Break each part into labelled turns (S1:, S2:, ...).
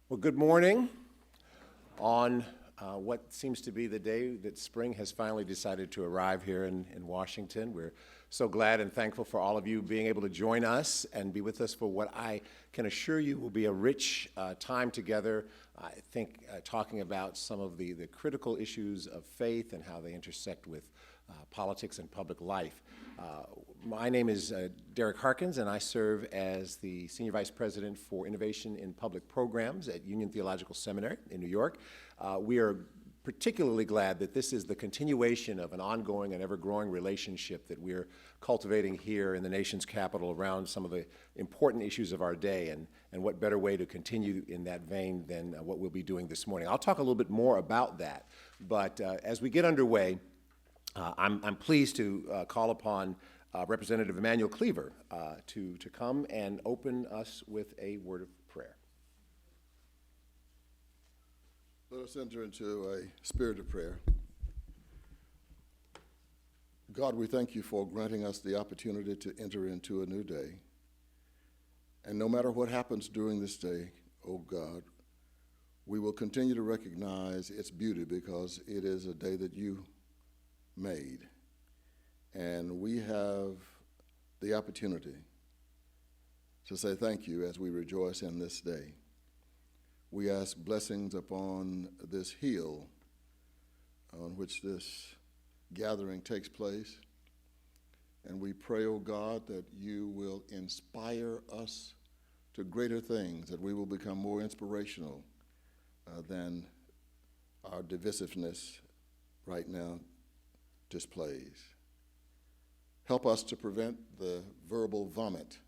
S1: Well, good morning on what seems to be the day that spring has finally decided to arrive here in Washington. We're so glad and thankful for all of you being able to join us and be with us for what I can assure you will be a rich time together. I think talking about some of the critical issues of faith and how they intersect with politics and public life. My name is Derek Harkins, and I serve as the Senior Vice President for Innovation in Public Programs at Union Theological Seminary in New York. We are particularly glad that this is the continuation of an ongoing and ever-growing relationship that we're cultivating here in the nation's capital around some of the important issues of our day, and what better way to continue in that vein than what we'll be doing this morning. I'll talk a little bit more about that, but as we get underway, I'm pleased to call upon Representative Emanuel Cleaver to come and open us with a word of prayer.
S2: Let us enter into a spirit of prayer. God, we thank you for granting us the opportunity to enter into a new day. And no matter what happens during this day, oh God, we will continue to recognize its beauty because it is a day that you made. And we have the opportunity to say thank you as we rejoice in this day. We ask blessings upon this hill on which this gathering takes place. And we pray, oh God, that you will inspire us to greater things, that we will become more inspirational than our divisiveness right now displays. Help us to prevent the verbal vomit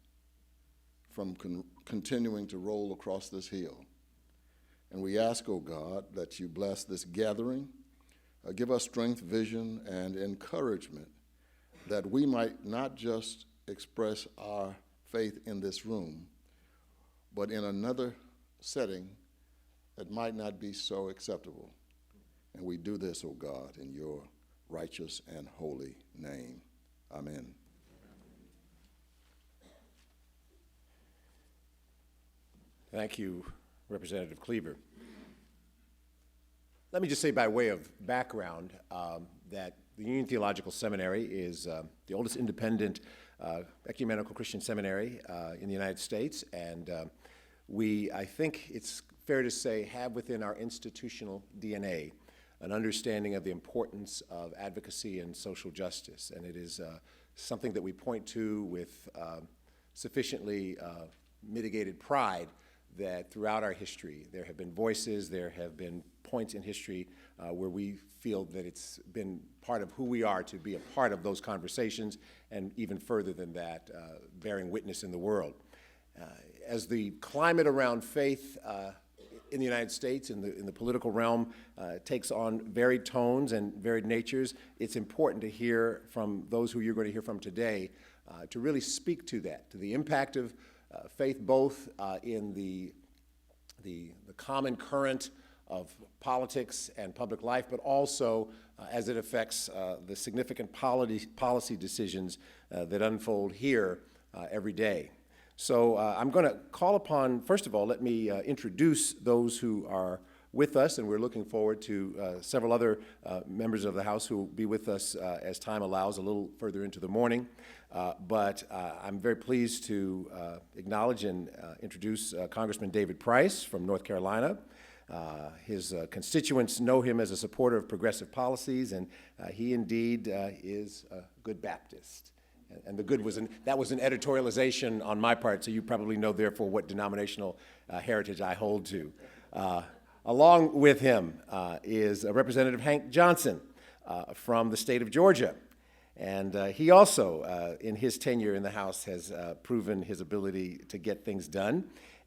S2: from continuing to roll across this hill. And we ask, oh God, that you bless this gathering, give us strength, vision, and encouragement that we might not just express our faith in this room, but in another setting that might not be so acceptable. And we do this, oh God, in your righteous and holy name. Amen.
S1: Thank you, Representative Cleaver. Let me just say by way of background that the Union Theological Seminary is the oldest independent ecumenical Christian seminary in the United States, and we, I think it's fair to say, have within our institutional DNA an understanding of the importance of advocacy and social justice, and it is something that we point to with sufficiently mitigated pride that throughout our history there have been voices, there have been points in history where we feel that it's been part of who we are to be a part of those conversations, and even further than that, bearing witness in the world. As the climate around faith in the United States, in the political realm, takes on varied tones and varied natures, it's important to hear from those who you're going to hear from today to really speak to that, to the impact of faith both in the common current of politics and public life, but also as it affects the significant policy decisions that unfold here every day. So I'm going to call upon, first of all, let me introduce those who are with us, and we're looking forward to several other members of the House who will be with us as time allows a little further into the morning. But I'm very pleased to acknowledge and introduce Congressman David Price from North Carolina. His constituents know him as a supporter of progressive policies, and he indeed is a good Baptist. And the good was that was an editorialization on my part, so you probably know, therefore, what denominational heritage I hold to. Along with him is Representative Hank Johnson from the state of Georgia. And he also, in his tenure in the House, has proven his ability to get things done.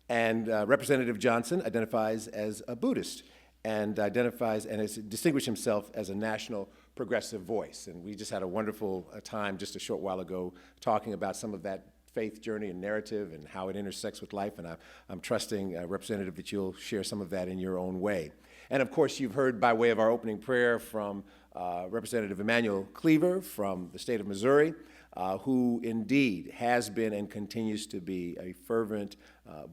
S1: And Representative Johnson identifies as a Buddhist and has distinguished himself as a national progressive voice. And we just had a wonderful time just a short while ago talking about some of that faith journey and narrative and how it intersects with life. And I'm trusting, Representative, that you'll share some of that in your own way. And of course, you've heard by way of our opening prayer from Representative Emanuel Cleaver from the state of Missouri, who indeed has been and continues to be a fervent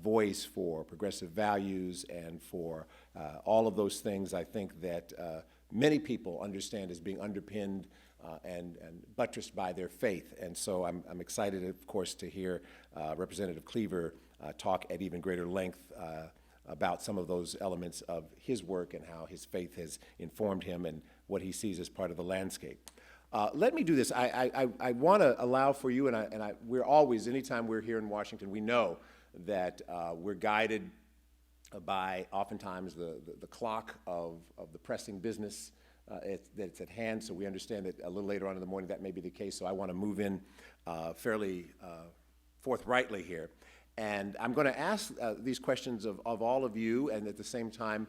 S1: voice for progressive values and for all of those things I think that many people understand as being underpinned and buttressed by their faith. And so I'm excited, of course, to hear Representative Cleaver talk at even greater length about some of those elements of his work and how his faith has informed him and what he sees as part of the landscape. Let me do this. I want to allow for you, and we're always, anytime we're here in Washington, we know that we're guided by oftentimes the clock of the pressing business that's at hand, so we understand that a little later on in the morning that may be the case, so I want to move in fairly forthrightly here. And I'm going to ask these questions of all of you, and at the same time,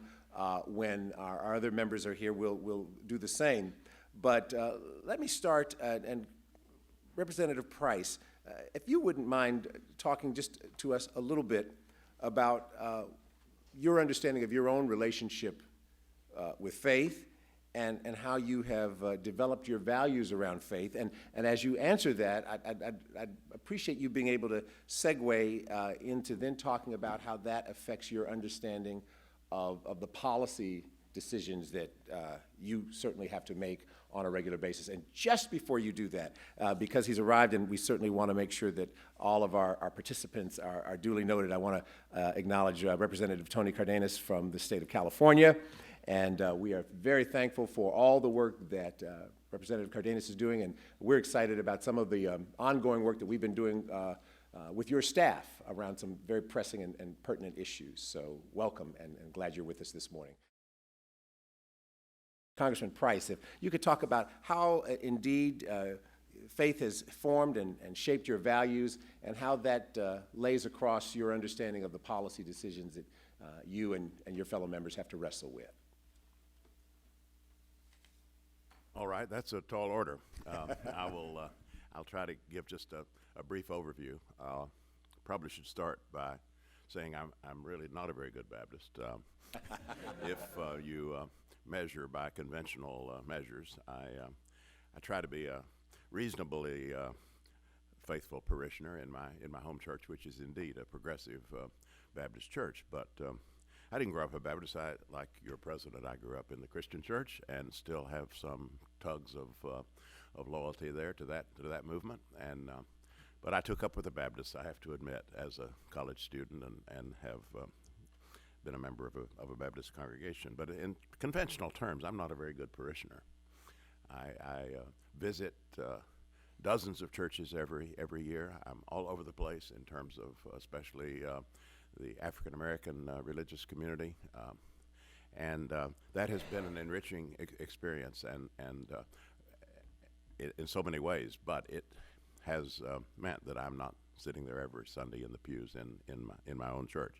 S1: when our other members are here, we'll do the same. But let me start, and Representative Price, if you wouldn't mind talking just to us a little bit about your understanding of your own relationship with faith and how you have developed your values around faith. And as you answer that, I'd appreciate you being able to segue into then talking about how that affects your understanding of the policy decisions that you certainly have to make on a regular basis. And just before you do that, because he's arrived and we certainly want to make sure that all of our participants are duly noted, I want to acknowledge Representative Tony Cardenas from the state of California. And we are very thankful for all the work that Representative Cardenas is doing, and we're excited about some of the ongoing work that we've been doing with your staff around some very pressing and pertinent issues. So welcome, and glad you're with us this morning. Congressman Price, if you could talk about how indeed faith has formed and shaped your values, and how that lays across your understanding of the policy decisions that you and your fellow members have to wrestle with.
S3: All right, that's a tall order. I'll try to give just a brief overview. Probably should start by saying I'm really not a very good Baptist. If you measure by conventional measures, I try to be a reasonably faithful parishioner in my home church, which is indeed a progressive Baptist church. But I didn't grow up a Baptist. Like your president, I grew up in the Christian church and still have some tugs of loyalty there to that movement. And but I took up with the Baptists, I have to admit, as a college student, and have been a member of a Baptist congregation. But in conventional terms, I'm not a very good parishioner. I visit dozens of churches every year. I'm all over the place in terms of especially the African American religious community, and that has been an enriching experience, and in so many ways. But it has meant that I'm not sitting there every Sunday in the pews in my own church.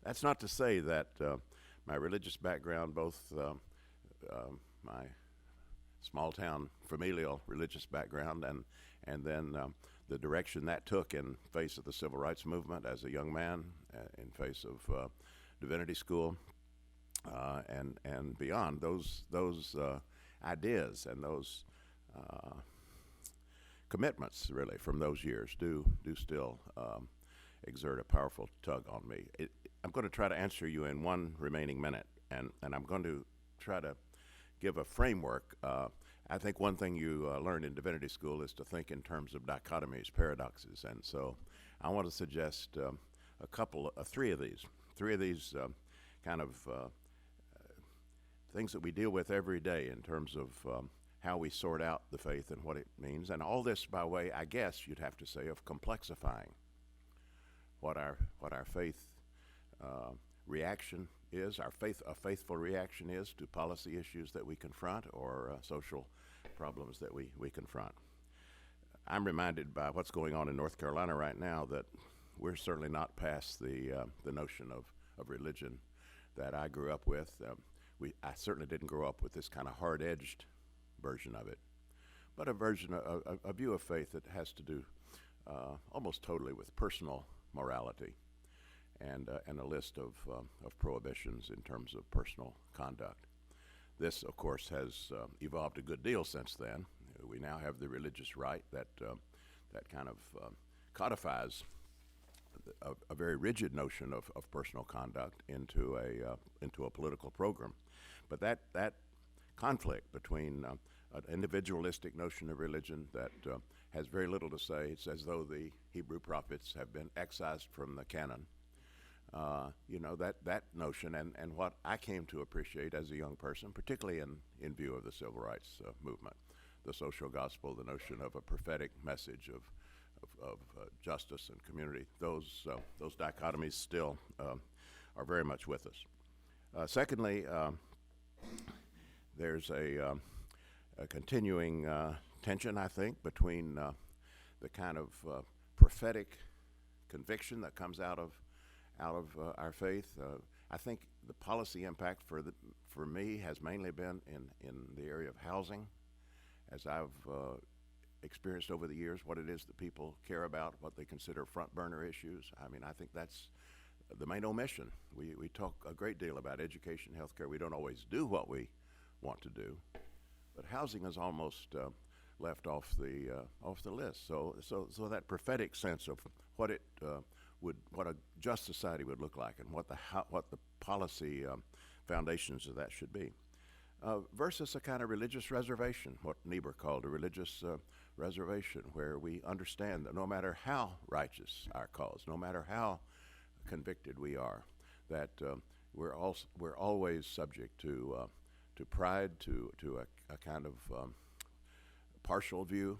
S3: That's not to say that my religious background, both my small town familial religious background and then the direction that took in face of the civil rights movement as a young man, in face of divinity school, and beyond, those ideas and those commitments really from those years do still exert a powerful tug on me. I'm going to try to answer you in one remaining minute, and I'm going to try to give a framework. I think one thing you learn in divinity school is to think in terms of dichotomies, paradoxes, and so I want to suggest three of these kind of things that we deal with every day in terms of how we sort out the faith and what it means, and all this by way, I guess you'd have to say, of complexifying what our faith reaction is, a faithful reaction is to policy issues that we confront or social problems that we confront. I'm reminded by what's going on in North Carolina right now that we're certainly not past the notion of religion that I grew up with. I certainly didn't grow up with this kind of hard-edged version of it, but a view of faith that has to do almost totally with personal morality and a list of prohibitions in terms of personal conduct. This, of course, has evolved a good deal since then. We now have the religious right that kind of codifies a very rigid notion of personal conduct into a political program. But that conflict between an individualistic notion of religion that has very little to say, it's as though the Hebrew prophets have been excised from the canon. That notion and what I came to appreciate as a young person, particularly in view of the civil rights movement, the social gospel, the notion of a prophetic message of justice and community, those dichotomies still are very much with us. Secondly, there's a continuing tension, I think, between the kind of prophetic conviction that comes out of our faith. I think the policy impact for me has mainly been in the area of housing, as I've experienced over the years what it is that people care about, what they consider front burner issues. I mean, I think that's the main omission. We talk a great deal about education, healthcare. We don't always do what we want to do, but housing is almost left off the list. So that prophetic sense of what a just society would look like, and what the policy foundations of that should be, versus a kind of religious reservation, what Niebuhr called a religious reservation, where we understand that no matter how righteous our cause, no matter how convicted we are, that we're always subject to pride, to a kind of partial view,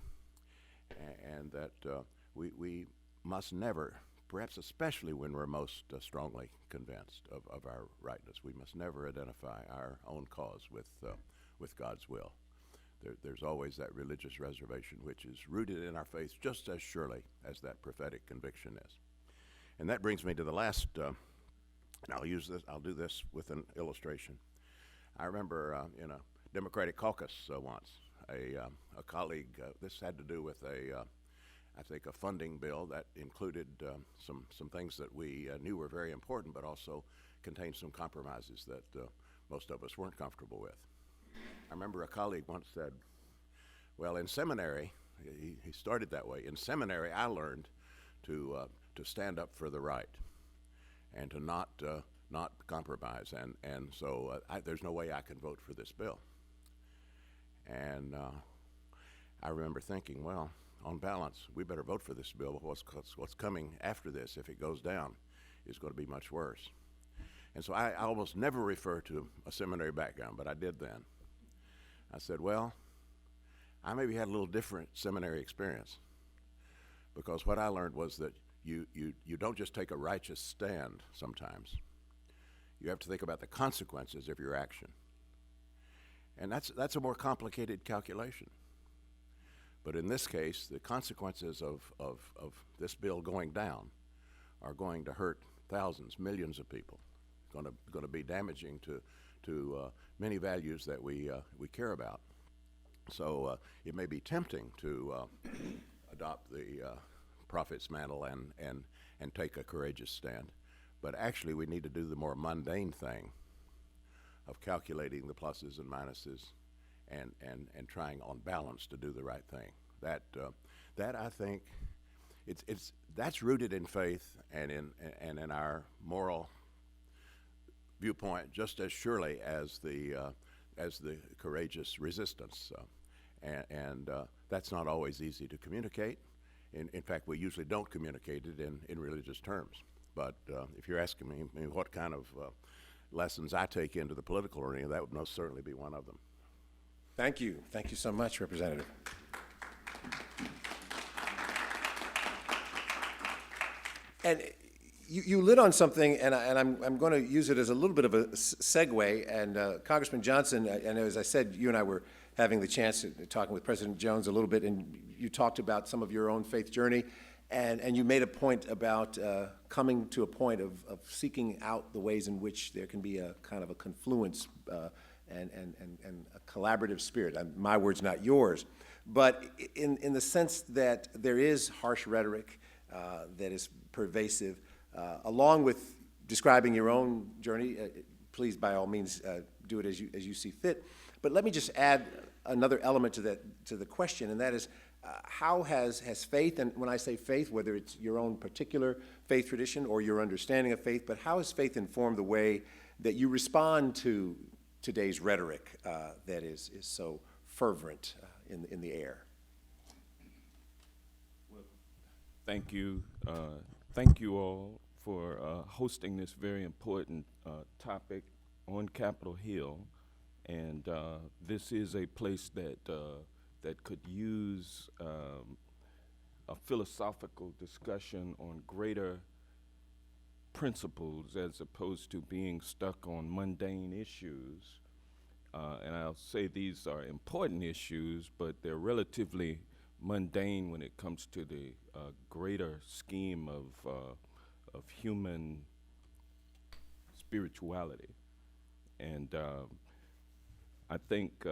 S3: and that we must never, perhaps especially when we're most strongly convinced of our rightness, we must never identify our own cause with God's will. There's always that religious reservation, which is rooted in our faith just as surely as that prophetic conviction is. And that brings me to the last, and I'll do this with an illustration. I remember in a Democratic caucus once, a colleague, this had to do with I think a funding bill that included some things that we knew were very important, but also contained some compromises that most of us weren't comfortable with. I remember a colleague once said, well, in seminary, he started that way, in seminary I learned to stand up for the right and to not compromise, and so there's no way I can vote for this bill. And I remember thinking, well, on balance, we better vote for this bill. What's coming after this, if it goes down, is going to be much worse. And so I almost never refer to a seminary background, but I did then. I said, well, I maybe had a little different seminary experience, because what I learned was that you don't just take a righteous stand sometimes. You have to think about the consequences of your action. And that's a more complicated calculation. But in this case, the consequences of this bill going down are going to hurt thousands, millions of people. Going to be damaging to many values that we care about. So it may be tempting to adopt the prophet's mantle and take a courageous stand, but actually we need to do the more mundane thing of calculating the pluses and minuses and trying on balance to do the right thing. That I think that's rooted in faith and in our moral viewpoint just as surely as the courageous resistance, and that's not always easy to communicate. In fact, we usually don't communicate it in religious terms. But if you're asking me what kind of lessons I take into the political arena, that would most certainly be one of them.
S1: Thank you. Thank you so much, Representative. And you lit on something, and I'm going to use it as a little bit of a segue. And Congressman Johnson, and as I said, you and I were having the chance of talking with President Jones a little bit, and you talked about some of your own faith journey, and you made a point about coming to a point of seeking out the ways in which there can be a kind of a confluence and a collaborative spirit. My words, not yours. But in the sense that there is harsh rhetoric that is pervasive, along with describing your own journey, please, by all means, do it as you see fit. But let me just add another element to the question, and that is, how has faith, and when I say faith, whether it's your own particular faith tradition or your understanding of faith, but how has faith informed the way that you respond to today's rhetoric that is so fervent in the air?
S4: Well, thank you. Thank you all for hosting this very important topic on Capitol Hill. And this is a place that could use a philosophical discussion on greater principles as opposed to being stuck on mundane issues. And I'll say these are important issues, but they're relatively mundane when it comes to the greater scheme of human spirituality. And I think,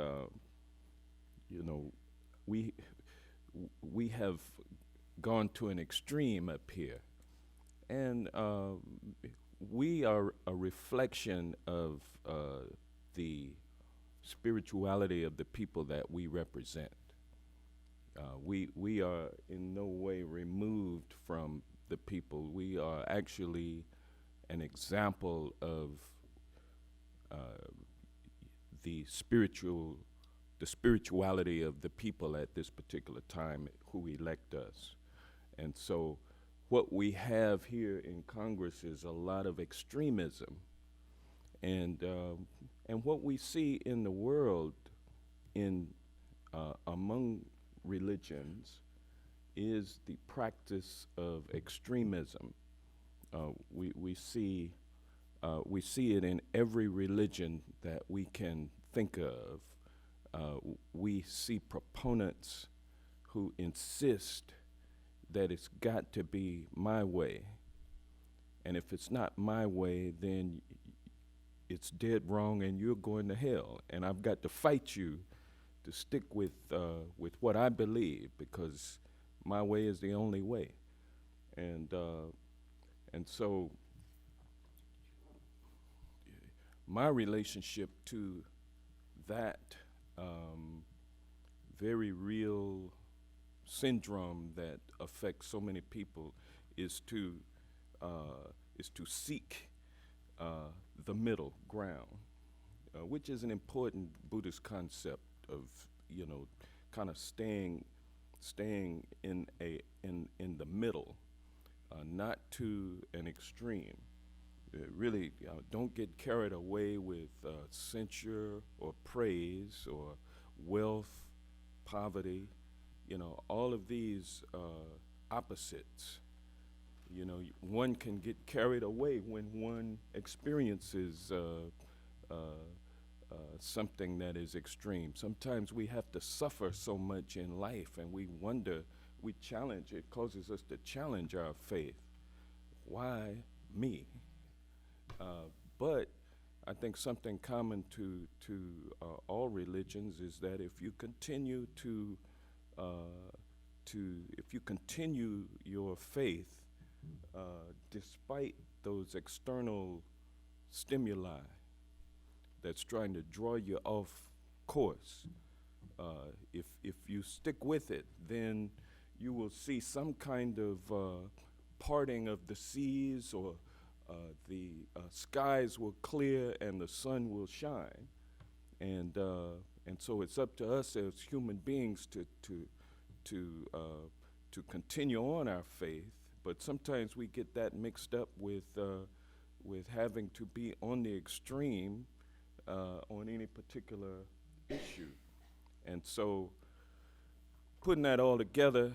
S4: we have gone to an extreme up here. And we are a reflection of the spirituality of the people that we represent. We are in no way removed from the people. We are actually an example of the spirituality of the people at this particular time who elect us. And so what we have here in Congress is a lot of extremism. And what we see in the world among religions is the practice of extremism. We see it in every religion that we can think of. We see proponents who insist that it's got to be my way. And if it's not my way, then it's dead wrong and you're going to hell. And I've got to fight you to stick with what I believe, because my way is the only way. And so my relationship to that very real syndrome that affects so many people is to seek the middle ground, which is an important Buddhist concept of, kind of staying in the middle, not to an extreme. Really, don't get carried away with censure or praise or wealth, poverty, all of these opposites. One can get carried away when one experiences something that is extreme. Sometimes we have to suffer so much in life, and we challenge, it causes us to challenge our faith. Why me? But I think something common to all religions is that if you continue your faith despite those external stimuli that's trying to draw you off course, if you stick with it, then you will see some kind of parting of the seas, or the skies will clear and the sun will shine. And so it's up to us as human beings to continue on our faith. But sometimes we get that mixed up with having to be on the extreme on any particular issue. And so putting that all together,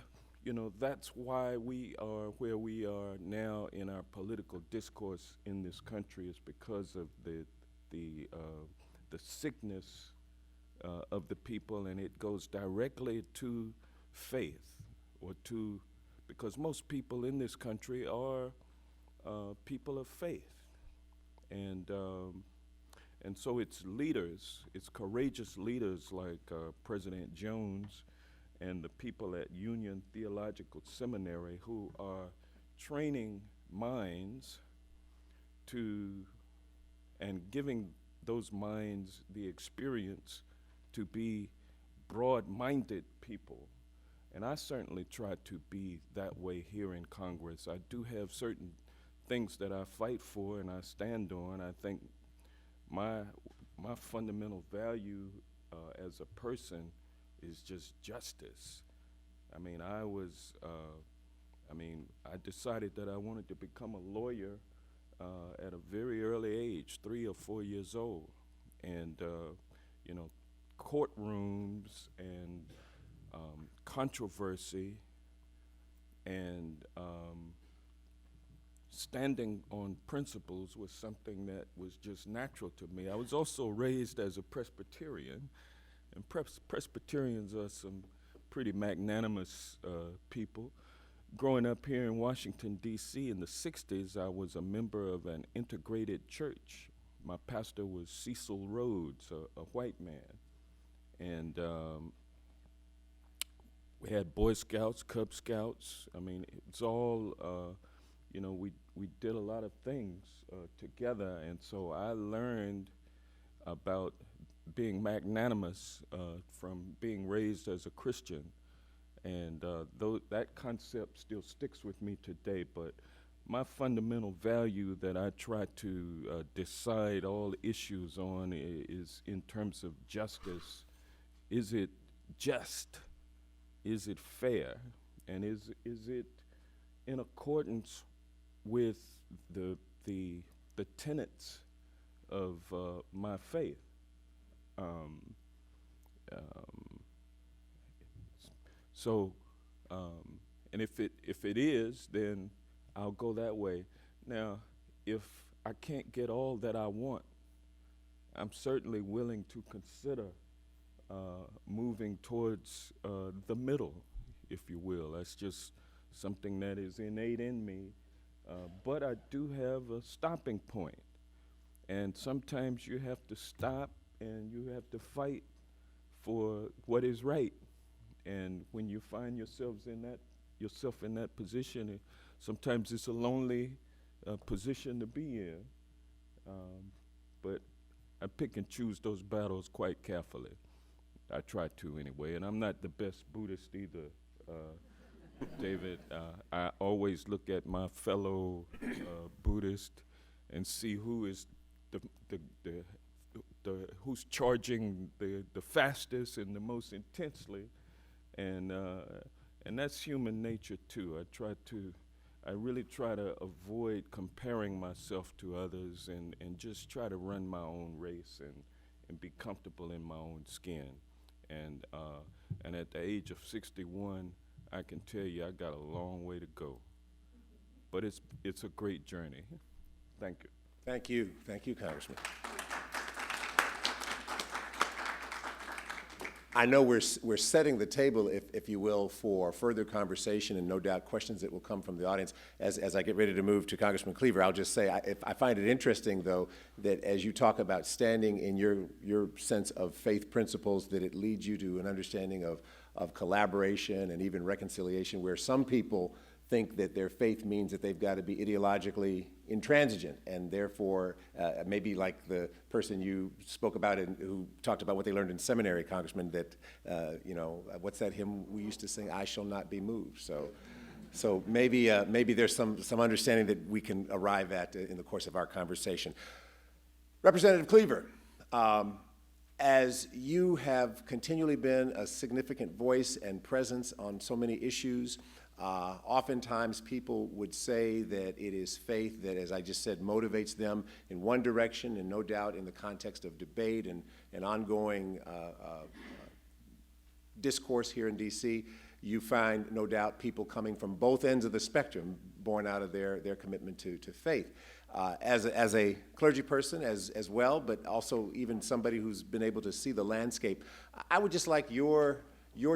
S4: that's why we are where we are now in our political discourse in this country, is because of the sickness of the people, and it goes directly to faith, because most people in this country are people of faith, and so it's leaders, it's courageous leaders like President Jones and the people at Union Theological Seminary who are training minds to and giving those minds the experience to be broad-minded people. And I certainly try to be that way here in Congress. I do have certain things that I fight for and I stand on. I think my fundamental value as a person is just justice. I mean, I decided that I wanted to become a lawyer at a very early age, 3 or 4 years old. And, you know, courtrooms and controversy and standing on principles was something that was just natural to me. I was also raised as a Presbyterian, and Presbyterians are some pretty magnanimous people. Growing up here in Washington, D.C. in the 60s, I was a member of an integrated church. My pastor was Cecil Rhodes, a white man. And we had Boy Scouts, Cub Scouts. I mean, it's all, you know, we did a lot of things together. And so I learned about being magnanimous from being raised as a Christian. And that concept still sticks with me today, but my fundamental value that I try to decide all issues on is in terms of justice. Is it just? Is it fair? And is it in accordance with the tenets of my faith? And if it is, then I'll go that way. Now, if I can't get all that I want, I'm certainly willing to consider moving towards the middle, if you will. That's just something that is innate in me. But I do have a stopping point. And sometimes you have to stop and you have to fight for what is right. And when you find yourself in that position, sometimes it's a lonely position to be in. But I pick and choose those battles quite carefully. I try to anyway, and I'm not the best Buddhist either, David. I always look at my fellow Buddhist and see who is who's charging the fastest and the most intensely. And that's human nature too. I really try to avoid comparing myself to others and just try to run my own race and be comfortable in my own skin. And at the age of 61, I can tell you I got a long way to go. But it's a great journey. Thank you.
S1: Thank you. Thank you, Congressman. I know we're setting the table, if you will, for further conversation and no doubt questions that will come from the audience. As I get ready to move to Congressman Cleaver, I'll just say I find it interesting, though, that as you talk about standing in your sense of faith principles, that it leads you to an understanding of collaboration and even reconciliation, where some people think that their faith means that they've got to be ideologically intransigent, and therefore, maybe like the person you spoke about and who talked about what they learned in seminary, Congressman, that, what's that hymn we used to sing, I shall not be moved. So maybe there's some understanding that we can arrive at in the course of our conversation. Representative Cleaver, as you have continually been a significant voice and presence on so many issues, oftentimes people would say that it is faith that, as I just said, motivates them in one direction, and no doubt in the context of debate and ongoing discourse here in D.C., you find, no doubt, people coming from both ends of the spectrum born out of their commitment to faith. As a clergy person as well, but also even somebody who's been able to see the landscape, I would just like your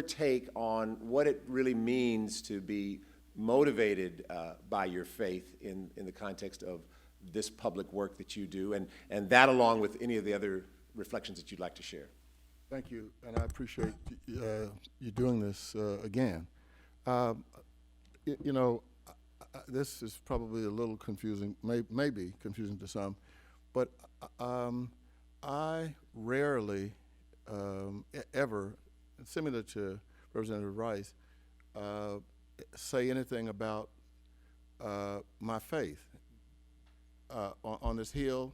S1: take on what it really means to be motivated by your faith in the context of this public work that you do, and that along with any of the other reflections that you'd like to share.
S2: Thank you, and I appreciate you doing this again. This is probably a little confusing, maybe confusing to some, But I rarely ever, similar to Representative Rice, say anything about my faith on this Hill,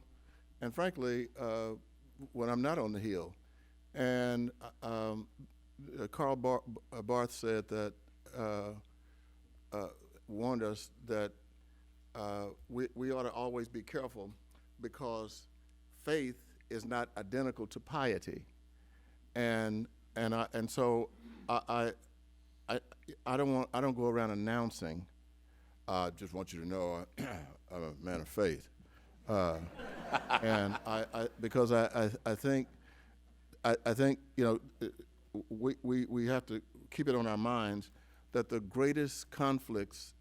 S2: and frankly, when I'm not on the Hill. And Karl Barth said that, warned us that we ought to always be careful, because faith is not identical to piety, and so I don't go around announcing. I just want you to know I'm a man of faith, and because I think we have to keep it on our minds that the greatest conflicts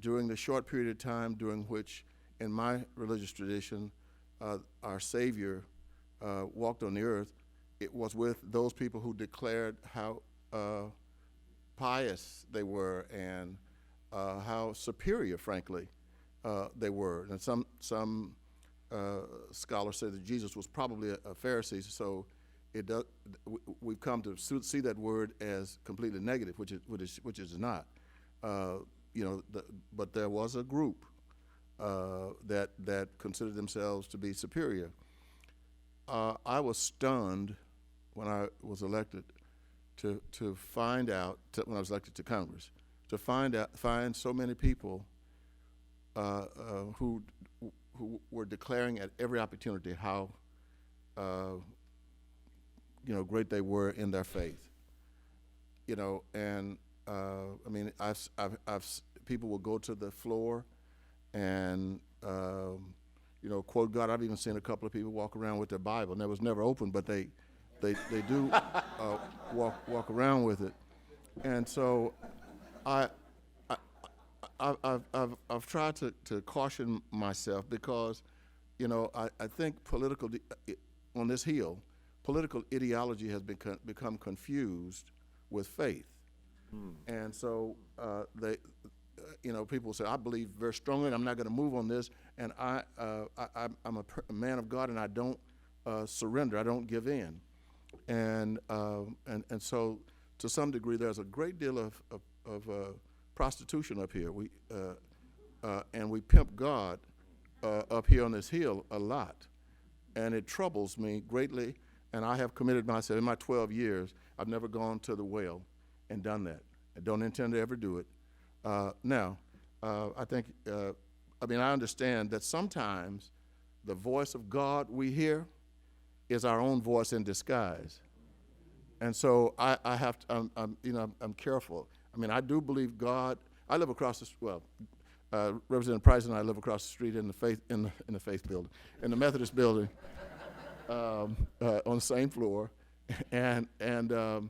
S2: during the short period of time during which, in my religious tradition, our Savior walked on the earth, it was with those people who declared how pious they were and how superior, frankly, they were. And some scholars say that Jesus was probably a Pharisee, so we've come to see that word as completely negative, which is not. But there was a group that considered themselves to be superior. I was stunned when I was elected to find out, when I was elected to Congress, to find so many people who were declaring at every opportunity how great they were in their faith. And I mean, I've people will go to the floor and quote God. I've even seen a couple of people walk around with their Bible, and it was never open, but they do walk around with it. And so I've tried to caution myself, because I think on this Hill, political ideology has become confused with faith. And so people say, I believe very strongly and I'm not going to move on this, and I'm a man of God, and I don't surrender, I don't give in. And so to some degree there's a great deal of prostitution up here. And we pimp God up here on this Hill a lot, and it troubles me greatly. And I have committed myself, in my 12 years, I've never gone to the well and done that. I don't intend to ever do it. Now, I think, I understand that sometimes the voice of God we hear is our own voice in disguise. And so I have to, I'm careful. I do believe God. I live across Representative Price and I live across the street in the faith building, in the Methodist building, on the same floor. And the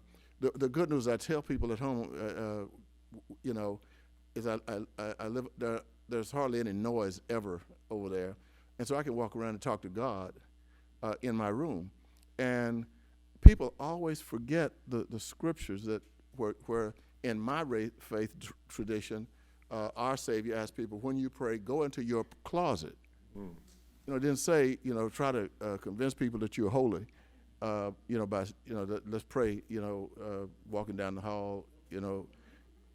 S2: good news I tell people at home, is I live there. There's hardly any noise ever over there, and so I can walk around and talk to God in my room. And people always forget the scriptures that were in my faith tradition. Our Savior asked people, when you pray, go into your closet. It didn't say, try to convince people that you're holy, by, let's pray, walking down the hall,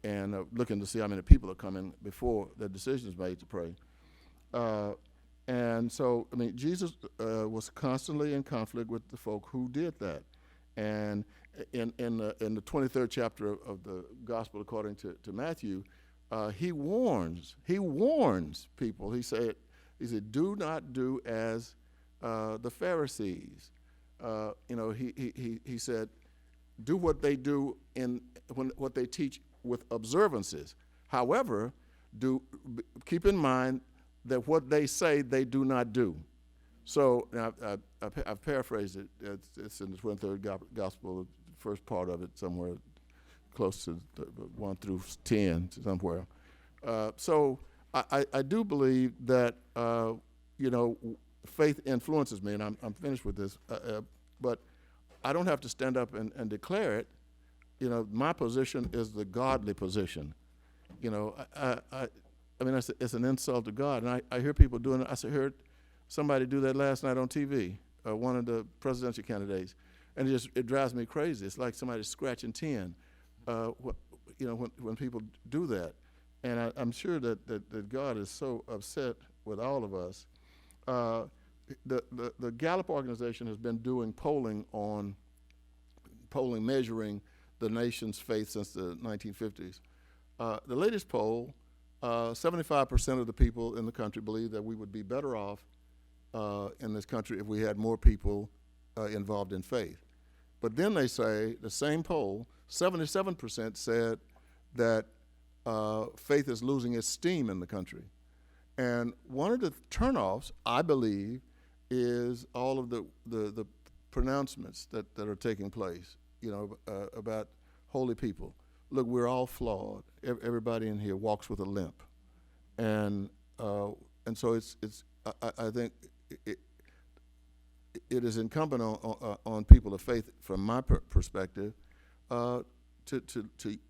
S2: and looking to see how many people are coming before the decision is made to pray. And so, Jesus was constantly in conflict with the folk who did that. And in the 23rd chapter of the Gospel according to Matthew, he warns people. He said, do not do as the Pharisees. He said, do what they do what they teach with observances. However, keep in mind that what they say they do not do. So now I've paraphrased it. It's in the 23rd Gospel, the first part of it, somewhere close to 1 through 10, somewhere. So I do believe that faith influences me, and I'm finished with this. But I don't have to stand up and declare it. My position is the godly position. It's an insult to God, and I hear people doing it. I heard somebody do that last night on TV, one of the presidential candidates, and it drives me crazy. It's like somebody scratching tin, when people do that. And I'm sure that God is so upset with all of us. The Gallup organization has been doing polling measuring the nation's faith since the 1950s. The latest poll, 75% of the people in the country believe that we would be better off in this country if we had more people involved in faith. But then they say, the same poll, 77% said that faith is losing its steam in the country. And one of the turnoffs, I believe, is all of the pronouncements that are taking place, about holy people. Look, we're all flawed. Everybody in here walks with a limp, and so I think it is incumbent on people of faith, from my perspective, to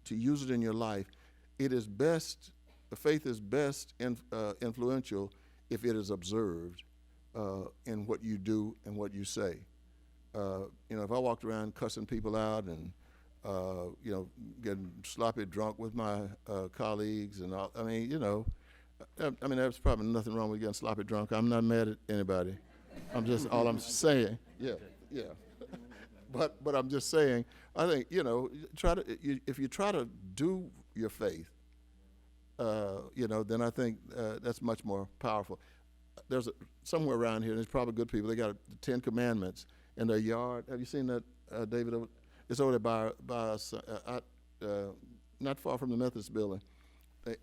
S2: use it in your life. It is best. Faith is best influential if it is observed in what you do and what you say. If I walked around cussing people out and getting sloppy drunk with my colleagues and all, there's probably nothing wrong with getting sloppy drunk. I'm not mad at anybody. All I'm saying, yeah. But I'm just saying, I think, if you try to do your faith, then I think that's much more powerful. There's somewhere around here, and there's probably good people, they got the 10 Commandments in their yard. Have you seen that, David? It's over there by us, not far from the Methodist building.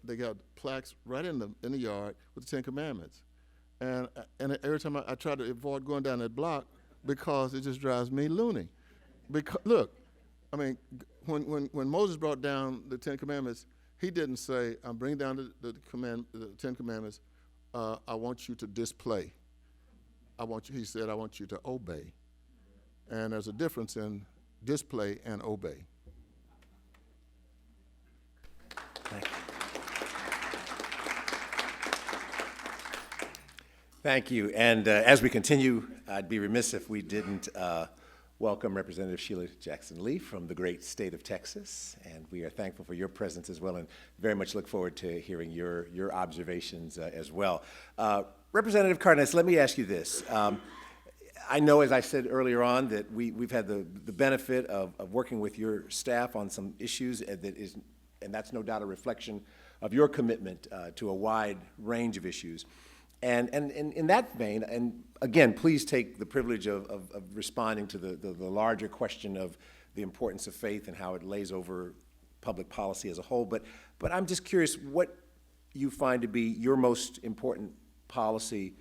S2: They got plaques right in the yard with the 10 Commandments. And every time I try to avoid going down that block because it just drives me loony. Because, look, when Moses brought down the 10 Commandments, he didn't say, I'm bringing down the 10 Commandments, I want you to display. He said, I want you to obey. And there's a difference in display and obey.
S1: Thank you. Thank you. And as we continue, I'd be remiss if we didn't welcome Representative Sheila Jackson Lee from the great state of Texas. And we are thankful for your presence as well, and very much look forward to hearing your observations as well. Representative Cardenas, let me ask you this. I know, as I said earlier on, that we've had the benefit of working with your staff on some issues and that's no doubt a reflection of your commitment to a wide range of issues. And in that vein, and again, please take the privilege of responding to the larger question of the importance of faith and how it lays over public policy as a whole. But I'm just curious what you find to be your most important policy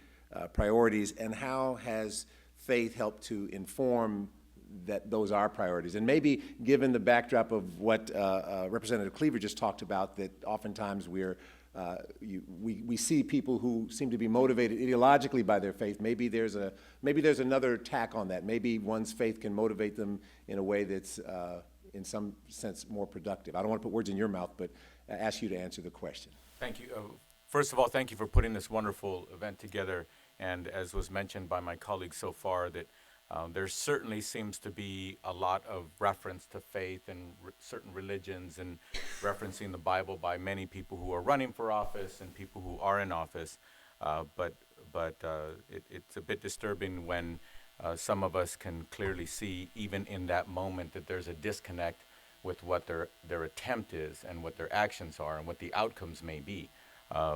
S1: priorities, and how has faith helped to inform that those are priorities? And maybe given the backdrop of what Representative Cleaver just talked about, that oftentimes we see people who seem to be motivated ideologically by their faith. Maybe there's another tack on that. Maybe one's faith can motivate them in a way that's in some sense more productive. I don't want to put words in your mouth, but ask you to answer the question.
S5: Thank you. First of all, thank you for putting this wonderful event together. And as was mentioned by my colleagues so far, that there certainly seems to be a lot of reference to faith and certain religions, and referencing the Bible by many people who are running for office and people who are in office. But it's a bit disturbing when some of us can clearly see, even in that moment, that there's a disconnect with what their attempt is and what their actions are and what the outcomes may be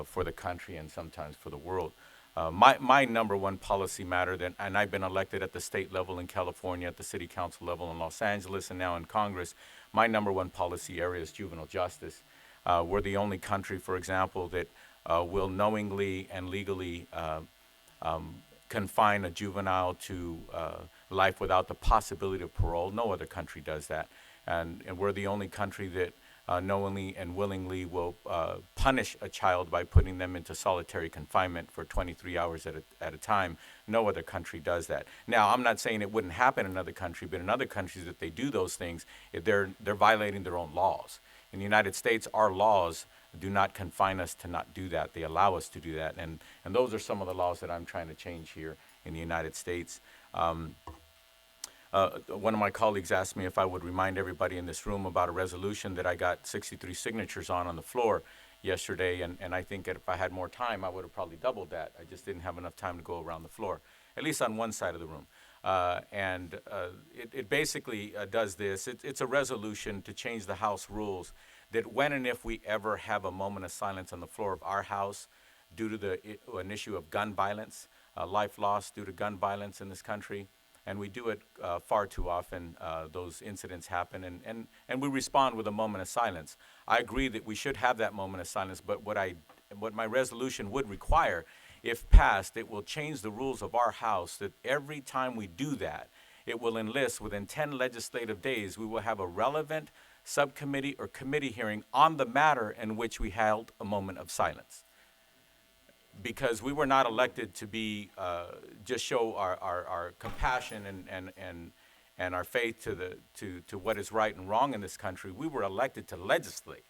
S5: for the country and sometimes for the world. My number one policy matter, and I've been elected at the state level in California, at the city council level in Los Angeles, and now in Congress, my number one policy area is juvenile justice. We're the only country, for example, that will knowingly and legally confine a juvenile to life without the possibility of parole. No other country does that. And we're the only country that knowingly and willingly will punish a child by putting them into solitary confinement for 23 hours at a time. No other country does that. Now, I'm not saying it wouldn't happen in another country, but in other countries, if they do those things, they're violating their own laws. In the United States, our laws do not confine us to not do that. They allow us to do that. And those are some of the laws that I'm trying to change here in the United States. One of my colleagues asked me if I would remind everybody in this room about a resolution that I got 63 signatures on the floor yesterday, and I think that if I had more time, I would have probably doubled that. I just didn't have enough time to go around the floor, at least on one side of the room. It basically does this. It's a resolution to change the House rules that when and if we ever have a moment of silence on the floor of our House due to an issue of gun violence, life lost due to gun violence in this country, and we do it far too often, those incidents happen, and we respond with a moment of silence. I agree that we should have that moment of silence, but what my resolution would require, if passed, it will change the rules of our House, that every time we do that, it will enlist within 10 legislative days, we will have a relevant subcommittee or committee hearing on the matter in which we held a moment of silence. Because we were not elected to be just show our compassion and our faith to what is right and wrong in this country. We were elected to legislate,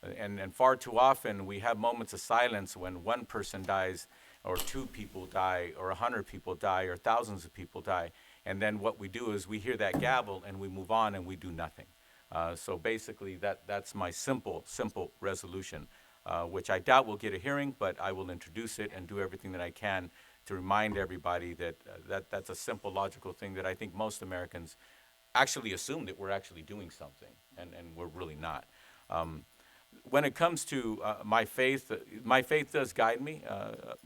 S5: and far too often we have moments of silence when one person dies, or 2 people die, or 100 people die, or thousands of people die, and then what we do is we hear that gavel and we move on and we do nothing. So basically, that's my simple resolution. Which I doubt will get a hearing, but I will introduce it and do everything that I can to remind everybody that that's a simple, logical thing that I think most Americans actually assume that we're actually doing something, and we're really not. When it comes to my faith does guide me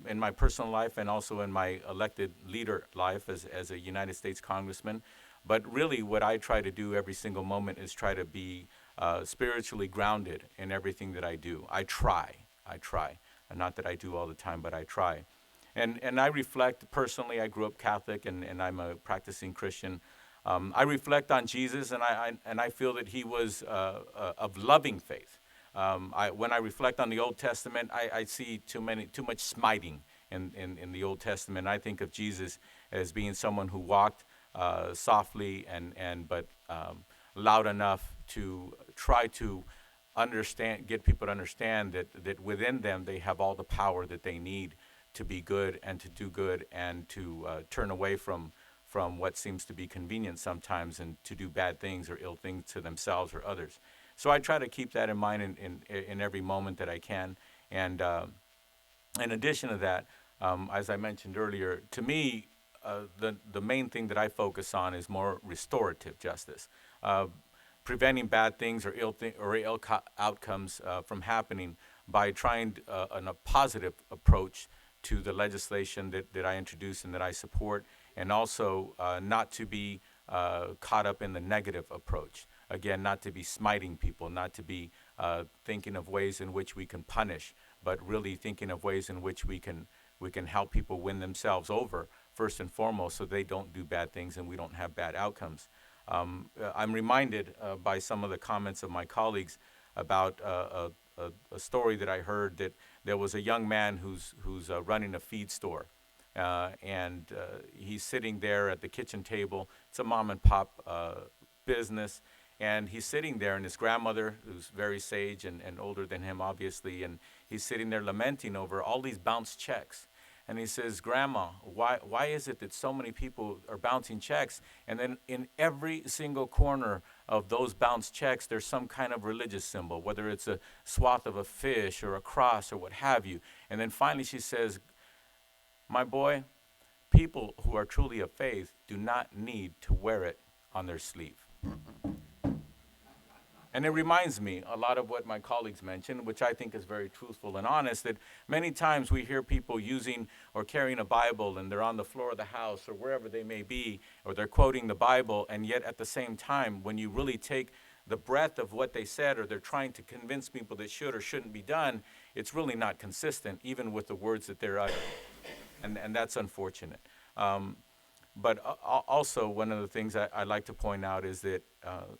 S5: in my personal life and also in my elected leader life as a United States congressman. But really what I try to do every single moment is try to be spiritually grounded in everything that I do. I try. And not that I do all the time, but I try. And I reflect, personally, I grew up Catholic and I'm a practicing Christian. I reflect on Jesus and I feel that he was of loving faith. When I reflect on the Old Testament, I see too much smiting in the Old Testament. I think of Jesus as being someone who walked softly but loud enough to try to get people to understand that within them they have all the power that they need to be good and to do good and to turn away from what seems to be convenient sometimes and to do bad things or ill things to themselves or others. So I try to keep that in mind in every moment that I can. And in addition to that, as I mentioned earlier, to me, the main thing that I focus on is more restorative justice, preventing bad things or ill outcomes from happening by trying a positive approach to the legislation that I introduce and that I support, and also not to be caught up in the negative approach. Again, not to be smiting people, not to be thinking of ways in which we can punish, but really thinking of ways in which we can help people win themselves over first and foremost, so they don't do bad things and we don't have bad outcomes. I'm reminded by some of the comments of my colleagues about a story that I heard that there was a young man who's running a feed store, and he's sitting there at the kitchen table. It's a mom and pop business, and he's sitting there, and his grandmother, who's very sage and older than him, obviously, and he's sitting there lamenting over all these bounced checks. And he says, "Grandma, why is it that so many people are bouncing checks? And then in every single corner of those bounced checks, there's some kind of religious symbol, whether it's a swath of a fish or a cross or what have you." And then finally she says, "My boy, people who are truly of faith do not need to wear it on their sleeve." And it reminds me a lot of what my colleagues mentioned, which I think is very truthful and honest, that many times we hear people using or carrying a Bible and they're on the floor of the house or wherever they may be, or they're quoting the Bible, and yet at the same time, when you really take the breadth of what they said, or they're trying to convince people that should or shouldn't be done, it's really not consistent, even with the words that they're uttering. And that's unfortunate. But also, one of the things I like to point out is that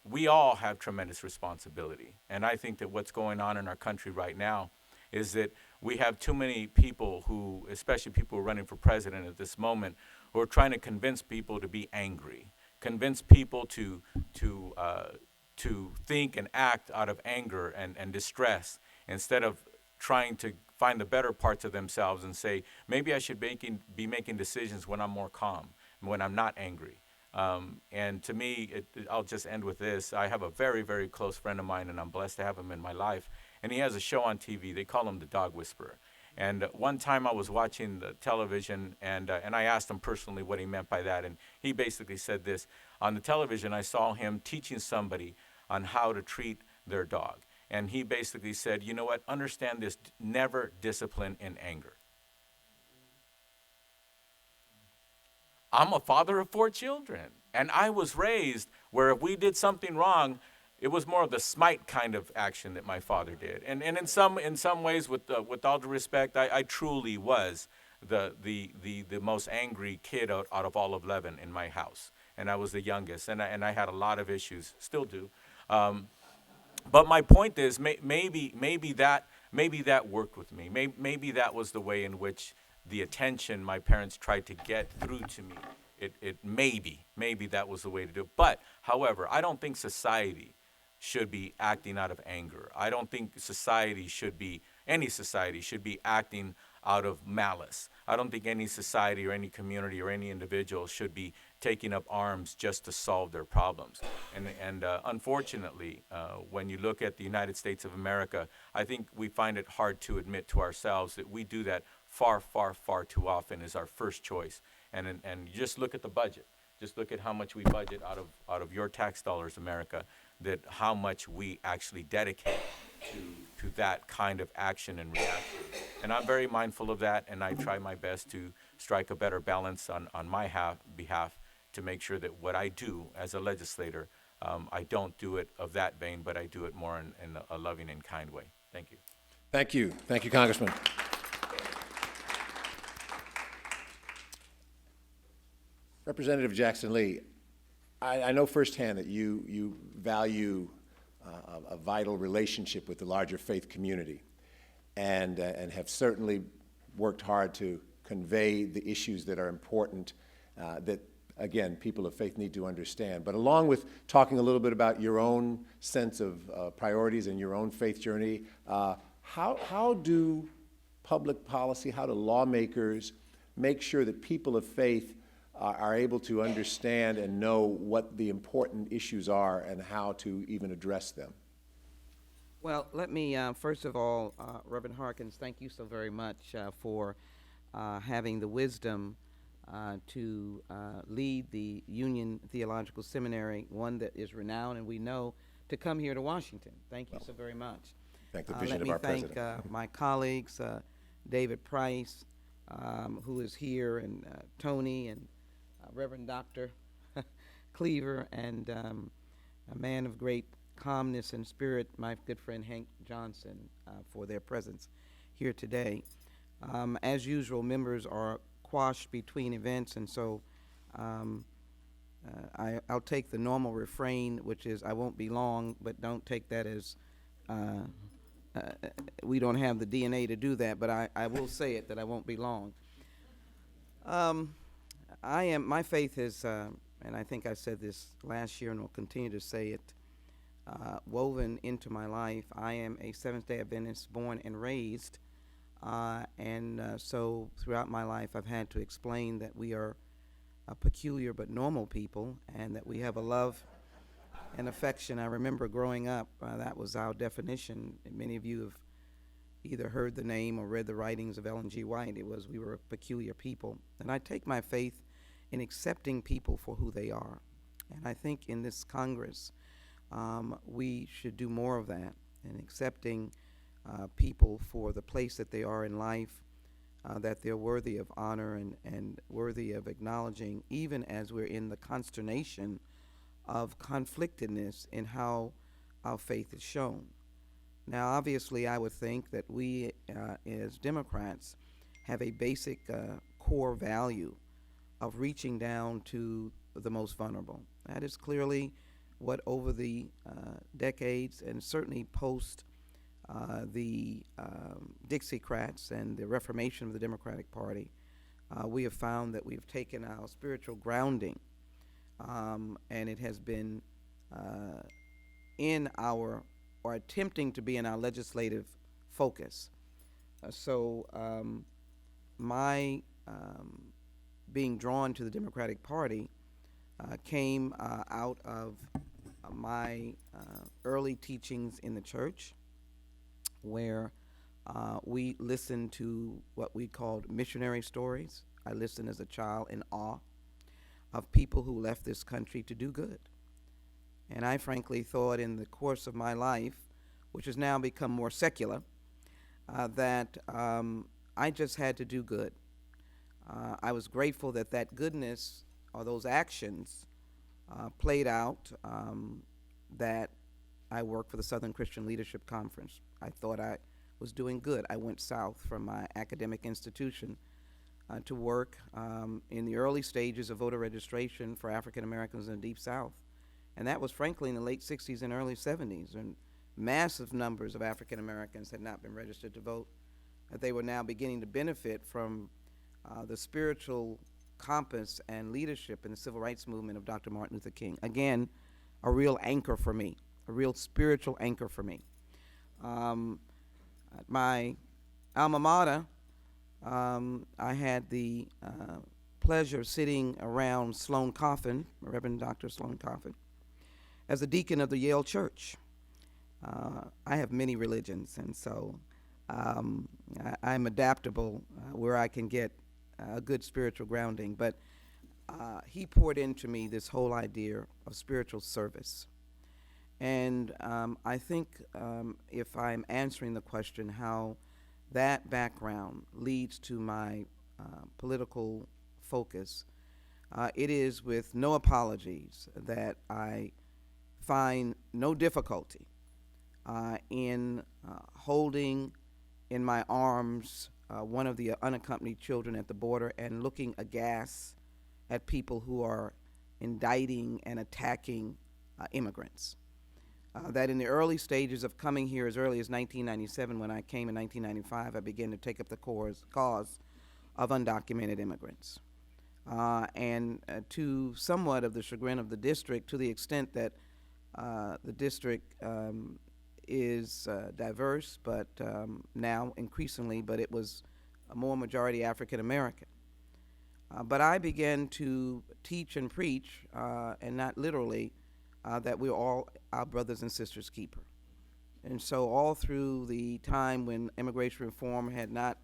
S5: we all have tremendous responsibility. And I think that what's going on in our country right now is that we have too many people who, especially people who are running for president at this moment, who are trying to convince people to be angry, convince people to think and act out of anger and distress, instead of trying to find the better parts of themselves and say, maybe I should be making decisions when I'm more calm, when I'm not angry. And to me, I'll just end with this. I have a very, very close friend of mine, and I'm blessed to have him in my life. And he has a show on TV. They call him the Dog Whisperer. And one time I was watching the television, and I asked him personally what he meant by that. And he basically said this. On the television, I saw him teaching somebody on how to treat their dog. And he basically said, you know what, understand this, never discipline in anger. I'm a father of 4 children, and I was raised where if we did something wrong, it was more of the smite kind of action that my father did. And in some ways, with all due respect, I truly was the most angry kid out of all of 11 in my house. And I was the youngest, and I had a lot of issues, still do. But my point is, maybe that worked with me. Maybe that was the way in which the attention my parents tried to get through to me. Maybe that was the way to do it. But, however, I don't think society should be acting out of anger. I don't think any society should be acting out of malice. I don't think any society or any community or any individual should be taking up arms just to solve their problems. And unfortunately, when you look at the United States of America, I think we find it hard to admit to ourselves that we do that far, far, far too often as our first choice. And you just look at the budget. Just look at how much we budget out of your tax dollars, America, that how much we actually dedicate to that kind of action and reaction. And I'm very mindful of that, and I try my best to strike a better balance on my behalf to make sure that what I do as a legislator, I don't do it of that vein, but I do it more in a loving and kind way. Thank you.
S1: Thank you. Thank you, Congressman. Representative Jackson Lee, I know firsthand that you value a vital relationship with the larger faith community, and have certainly worked hard to convey the issues that are important that, again, people of faith need to understand. But along with talking a little bit about your own sense of priorities and your own faith journey, how do public policy, how do lawmakers make sure that people of faith are able to understand and know what the important issues are and how to even address them?
S6: Well, let me, first of all, Reverend Harkins, thank you so very much for having the wisdom to lead the Union Theological Seminary, one that is renowned and we know, to come here to Washington. Thank you so very much.
S1: Thank the vision of our president.
S6: Let me thank my colleagues, David Price, who is here, and Tony, and Reverend Dr. Cleaver, and a man of great calmness and spirit, my good friend Hank Johnson, for their presence here today. As usual, members are quashed between events, and so I'll take the normal refrain, which is I won't be long, but don't take that as we don't have the DNA to do that, but I will say it, that I won't be long. My faith is, and I think I said this last year and will continue to say it, woven into my life. I am a Seventh-day Adventist born and raised, and so throughout my life I've had to explain that we are a peculiar but normal people, and that we have a love and affection. I remember growing up, that was our definition. And many of you have either heard the name or read the writings of Ellen G. White. It was, we were a peculiar people. And I take my faith in accepting people for who they are. And I think in this Congress, we should do more of that, in accepting people for the place that they are in life, that they're worthy of honor and worthy of acknowledging, even as we're in the consternation of conflictedness in how our faith is shown. Now, obviously, I would think that we, as Democrats, have a basic core value of reaching down to the most vulnerable. That is clearly what, over the decades, and certainly post the Dixiecrats and the reformation of the Democratic Party, we have found that we've taken our spiritual grounding, and it has been in our, or attempting to be in our legislative focus. My being drawn to the Democratic Party came out of my early teachings in the church, where we listened to what we called missionary stories. I listened as a child in awe of people who left this country to do good. And I frankly thought in the course of my life, which has now become more secular, that I just had to do good. I was grateful that that goodness or those actions played out, that I worked for the Southern Christian Leadership Conference. I thought I was doing good. I went south from my academic institution to work in the early stages of voter registration for African Americans in the Deep South. And that was frankly in the late 60s and early 70s, and massive numbers of African Americans had not been registered to vote. They were now beginning to benefit from the spiritual compass and leadership in the civil rights movement of Dr. Martin Luther King. Again, a real anchor for me, a real spiritual anchor for me. At my alma mater, I had the pleasure of sitting around Sloan Coffin, Reverend Dr. Sloan Coffin, as a deacon of the Yale Church. I have many religions, and so I'm adaptable where I can get a good spiritual grounding. But he poured into me this whole idea of spiritual service. And I think if I'm answering the question how that background leads to my political focus, it is with no apologies that I find no difficulty in holding in my arms one of the unaccompanied children at the border and looking aghast at people who are indicting and attacking immigrants. That in the early stages of coming here, as early as 1997, when I came in 1995, I began to take up the cause of undocumented immigrants. And to somewhat of the chagrin of the district, to the extent that the district is diverse, but now increasingly, but it was a more majority African American. But I began to teach and preach, and not literally, that we're all our brothers and sisters' keeper. And so all through the time when immigration reform had not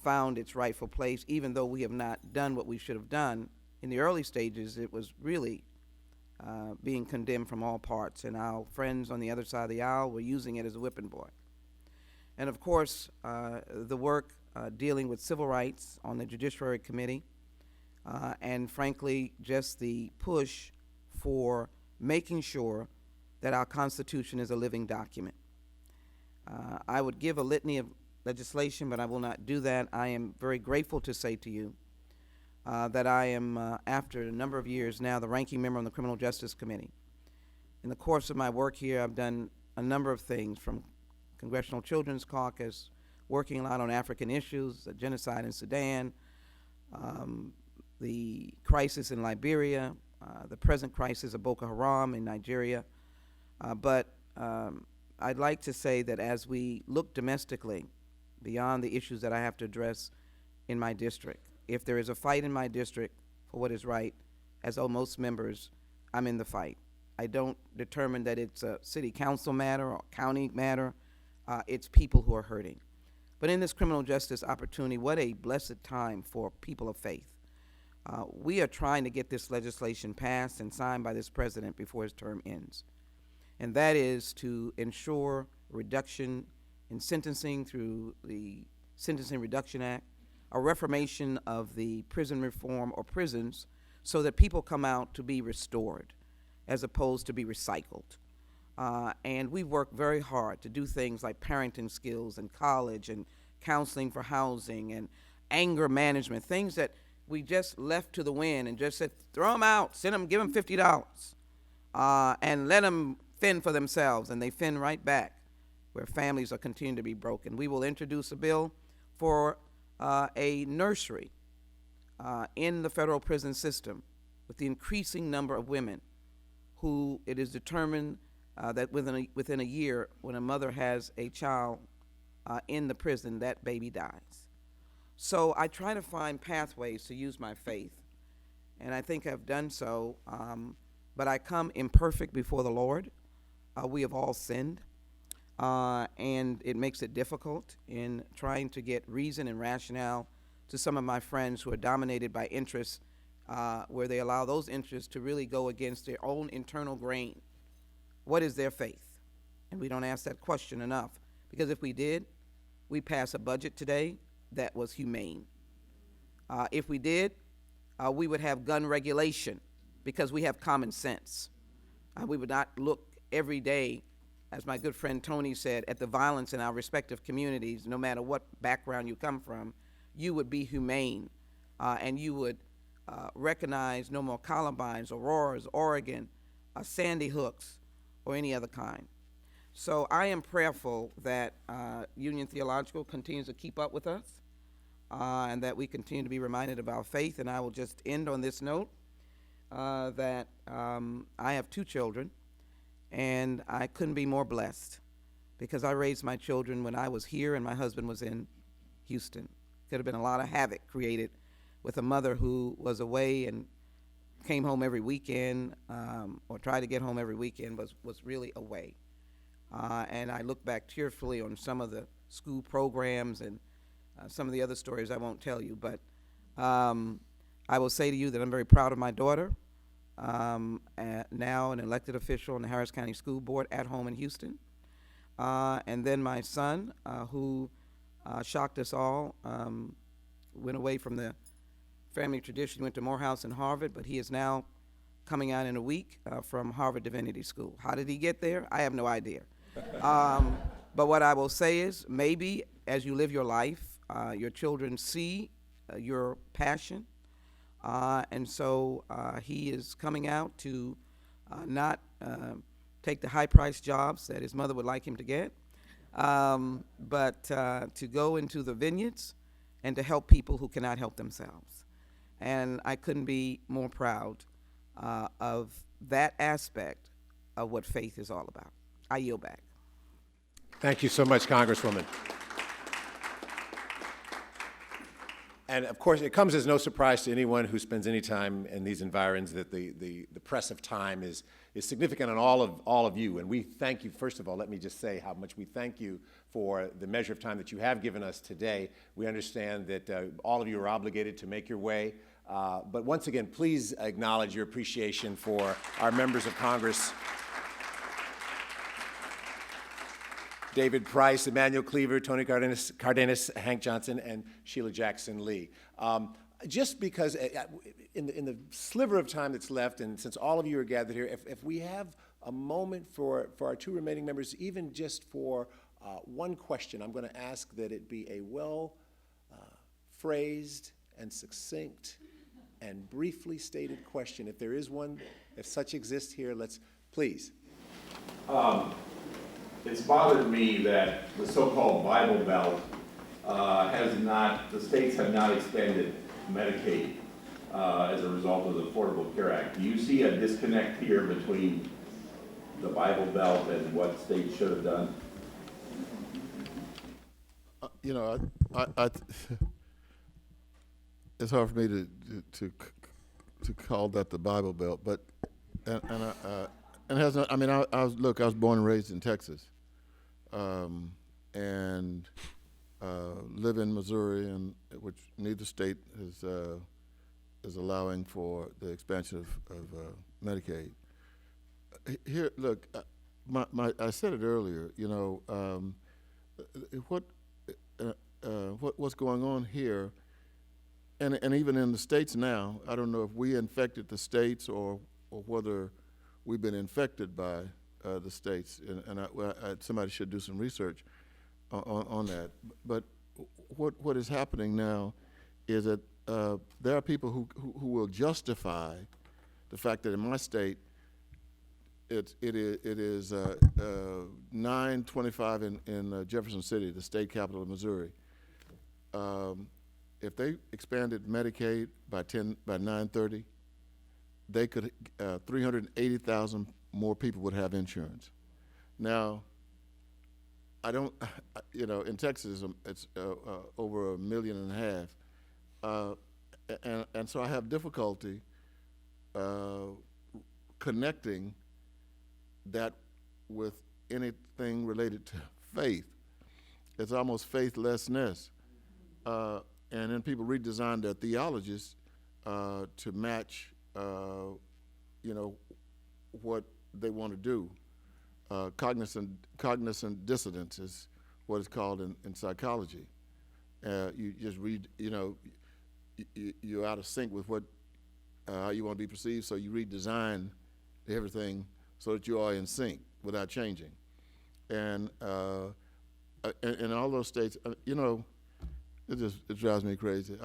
S6: found its rightful place, even though we have not done what we should have done, in the early stages it was really being condemned from all parts, and our friends on the other side of the aisle were using it as a whipping boy. And of course, the work dealing with civil rights on the Judiciary Committee, and frankly, just the push for making sure that our Constitution is a living document. I would give a litany of legislation, but I will not do that. I am very grateful to say to you that I am, after a number of years now, the ranking member on the Criminal Justice Committee. In the course of my work here, I've done a number of things, from Congressional Children's Caucus, working a lot on African issues, the genocide in Sudan, the crisis in Liberia, the present crisis of Boko Haram in Nigeria. But I'd like to say that as we look domestically, beyond the issues that I have to address in my district, if there is a fight in my district for what is right, as most members, I'm in the fight. I don't determine that it's a city council matter or county matter. It's people who are hurting. But in this criminal justice opportunity, what a blessed time for people of faith. We are trying to get this legislation passed and signed by this president before his term ends. And that is to ensure reduction in sentencing through the Sentencing Reduction Act, a reformation of the prison reform or prisons so that people come out to be restored as opposed to be recycled. And we work very hard to do things like parenting skills and college and counseling for housing and anger management, things that we just left to the wind and just said, throw them out, send them, give them $50, and let them fend for themselves, and they fend right back where families are continuing to be broken. We will introduce a bill for a nursery in the federal prison system with the increasing number of women who it is determined that within a year, when a mother has a child in the prison, that baby dies. So I try to find pathways to use my faith, and I think I've done so, but I come imperfect before the Lord. We have all sinned, and it makes it difficult in trying to get reason and rationale to some of my friends who are dominated by interests where they allow those interests to really go against their own internal grain. What is their faith? And we don't ask that question enough, because if we did, we'd pass a budget today that was humane. If we did, we would have gun regulation because we have common sense. We would not look every day, as my good friend Tony said, at the violence in our respective communities, no matter what background you come from. You would be humane, and you would recognize no more Columbines, Auroras, Oregon, Sandy Hooks, or any other kind. So I am prayerful that Union Theological continues to keep up with us, and that we continue to be reminded of our faith. And I will just end on this note, that I have 2 children, and I couldn't be more blessed because I raised my children when I was here and my husband was in Houston. Could have been a lot of havoc created with a mother who was away and came home every weekend, or tried to get home every weekend, was really away. And I look back tearfully on some of the school programs and some of the other stories I won't tell you, but I will say to you that I'm very proud of my daughter, now an elected official in the Harris County School Board at home in Houston. And then my son, who shocked us all, went away from the family tradition, went to Morehouse and Harvard, but he is now coming out in a week from Harvard Divinity School. How did he get there? I have no idea. But what I will say is, maybe as you live your life, your children see your passion, and so he is coming out to not take the high-priced jobs that his mother would like him to get, but to go into the vineyards and to help people who cannot help themselves. And I couldn't be more proud of that aspect of what faith is all about. I yield back.
S1: Thank you so much, Congresswoman. And of course, it comes as no surprise to anyone who spends any time in these environs that the press of time is significant on all of you. And we thank you. First of all, let me just say how much we thank you for the measure of time that you have given us today. We understand that all of you are obligated to make your way. But once again, please acknowledge your appreciation for our members of Congress, David Price, Emanuel Cleaver, Tony Cardenas, Hank Johnson, and Sheila Jackson Lee. Just because in the sliver of time that's left, and since all of you are gathered here, if we have a moment for our 2 remaining members, even just for one question, I'm going to ask that it be a well-phrased and succinct and briefly stated question. If there is one, if such exists here, let's please.
S7: It's bothered me that the so-called Bible Belt the states have not expanded Medicaid as a result of the Affordable Care Act. Do you see a disconnect here between the Bible Belt and what states should have done?
S2: It's hard for me to call that the Bible Belt, but and it has not. I mean, I was born and raised in Texas, and live in Missouri, and which neither state is allowing for the expansion of Medicaid. Here, look, I said it earlier. What's going on here, and even in the states now, I don't know if we infected the states or whether we've been infected by the states, and somebody should do some research on that. But what is happening now is that there are people who will justify the fact that in my state it is 9:25 in Jefferson City, the state capital of Missouri. If they expanded Medicaid by 9:30, they could 380,000 more people would have insurance. Now, I don't, you know, in Texas, it's over 1.5 million. And so I have difficulty connecting that with anything related to faith. It's almost faithlessness. And then people redesign their theologies to match, you know, what they want to do. Cognizant dissonance is what it's called in psychology. You just read, you know, you're out of sync with what how you want to be perceived, so you redesign everything so that you are in sync without changing. And in all those states, you know, it drives me crazy.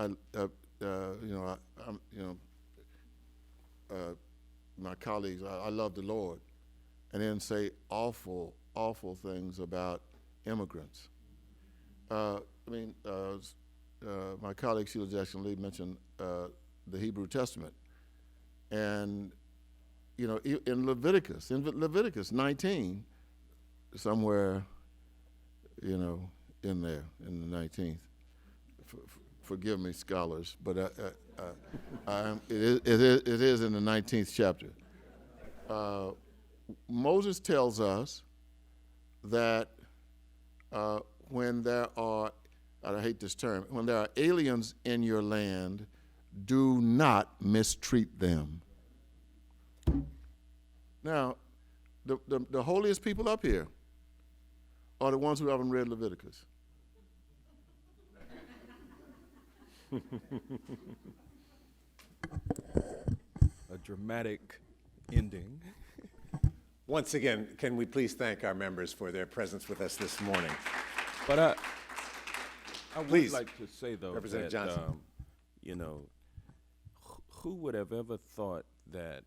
S2: My colleagues, I love the Lord, and then say awful things about immigrants. My colleague Sheila Jackson Lee mentioned the Hebrew Testament, and you know, in Leviticus 19, somewhere, you know, in there in the 19th. Forgive me, scholars, but it is in the 19th chapter. Moses tells us that when there are, I hate this term, when there are aliens in your land, do not mistreat them. Now, the holiest people up here are the ones who haven't read Leviticus.
S4: A dramatic ending.
S1: Once again, can we please thank our members for their presence with us this morning?
S4: But I would
S1: Please,
S4: like to say, though,
S1: Representative
S4: that,
S1: Johnson.
S4: you know, who would have ever thought that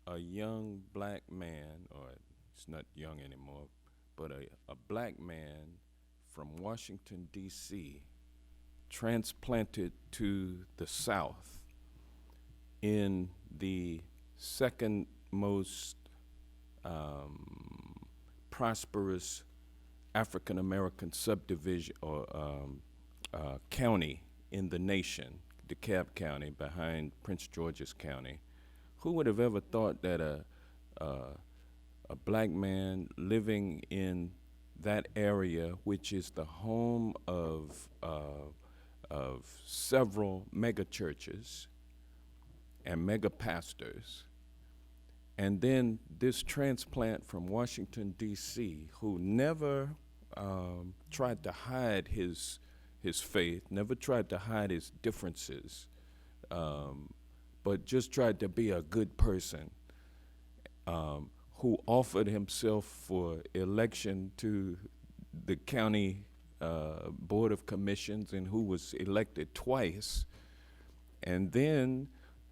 S4: a young black man, or it's not young anymore, but a black man from Washington, D.C., transplanted to the South in the second most prosperous African American subdivision or county in the nation, DeKalb County, behind Prince George's County. Who would have ever thought that a black man living in that area, which is the home of several mega churches and mega pastors, and then this transplant from Washington, D.C., who never tried to hide his faith, never tried to hide his differences, but just tried to be a good person, who offered himself for election to the county Board of Commissions and who was elected twice, and then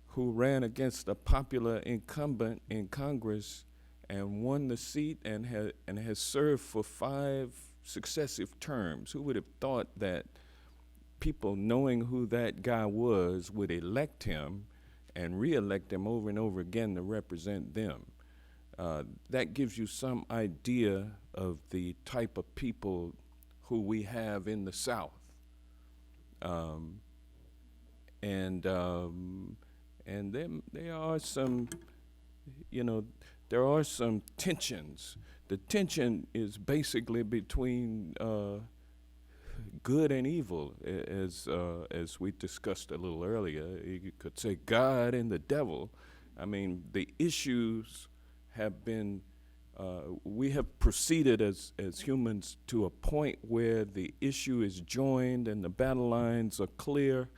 S4: who ran against a popular incumbent in Congress and won the seat and has served for 5 successive terms. Who would have thought that people knowing who that guy was would elect him and re-elect him over and over again to represent them? That gives you some idea of the type of people who we have in the South. And then there are some, you know, there are some tensions. The tension is basically between good and evil, as we discussed a little earlier. You could say God and the devil. I mean, the issues have been, we have proceeded as humans to a point where the issue is joined and the battle lines are clear,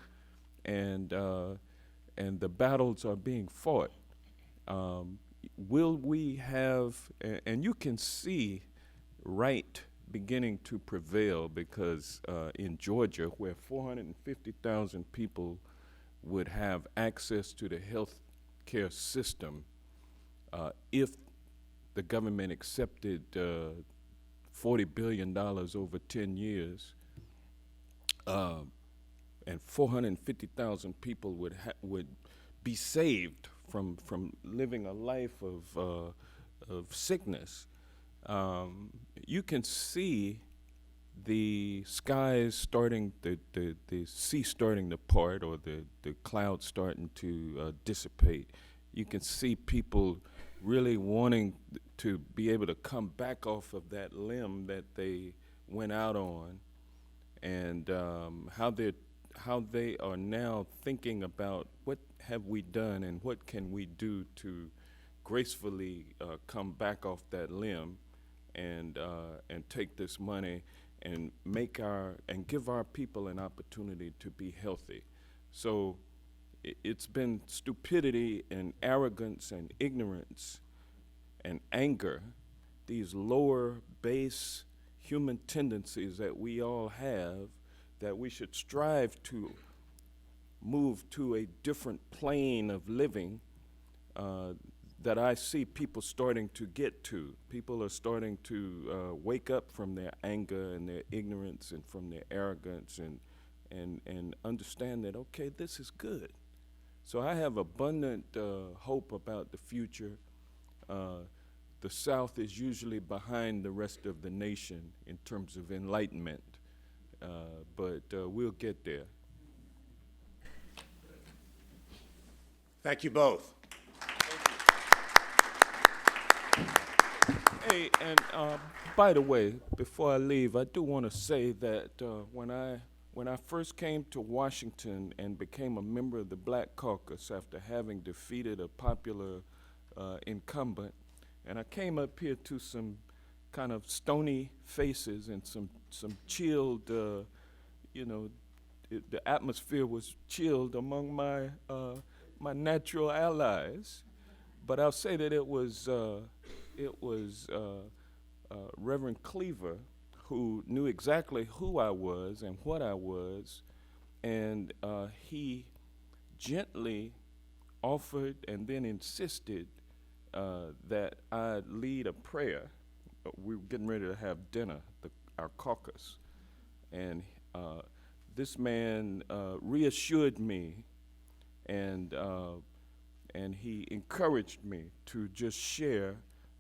S4: and the battles are being fought. Will we have, and you can see right beginning to prevail, because in Georgia, where 450,000 people would have access to the health care system if the government accepted $40 billion over 10 years, and 450,000 people would be saved from living a life of sickness. You can see the sky is starting, the sea starting to part, or the clouds starting to dissipate. You can see people really wanting to be able to come back off of that limb that they went out on, and how they are now thinking about what have we done and what can we do to gracefully come back off that limb and take this money and give our people an opportunity to be healthy. So it's been stupidity and arrogance and ignorance and anger, these lower base human tendencies that we all have, that we should strive to move to a different plane of living, that I see people starting to get to. People are starting to wake up from their anger and their ignorance and from their arrogance and understand that, okay, this is good. So I have abundant hope about the future. The South is usually behind the rest of the nation in terms of enlightenment, but we'll get there.
S1: Thank you both.
S4: Hey, and by the way, before I leave, I do want to say that when I first came to Washington and became a member of the Black Caucus after having defeated a popular incumbent, and I came up here to some kind of stony faces and some chilled, the atmosphere was chilled among my my natural allies, but I'll say that it was Reverend Cleaver who knew exactly who I was and what I was, and he gently offered and then insisted that I lead a prayer. We were getting ready to have dinner, our caucus, and this man reassured me, and he encouraged me to just share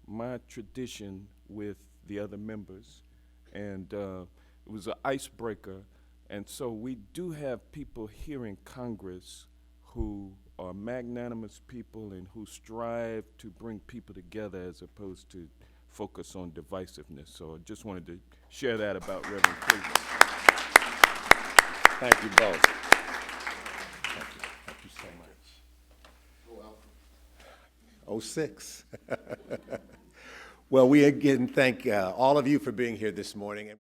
S4: my tradition with the other members, and it was an icebreaker. And so we do have people here in Congress who are magnanimous people and who strive to bring people together as opposed to focus on divisiveness. So I just wanted to share that about Reverend Cleaver.
S1: Thank you both. Thank you so much. 06. Well, we again thank all of you for being here this morning.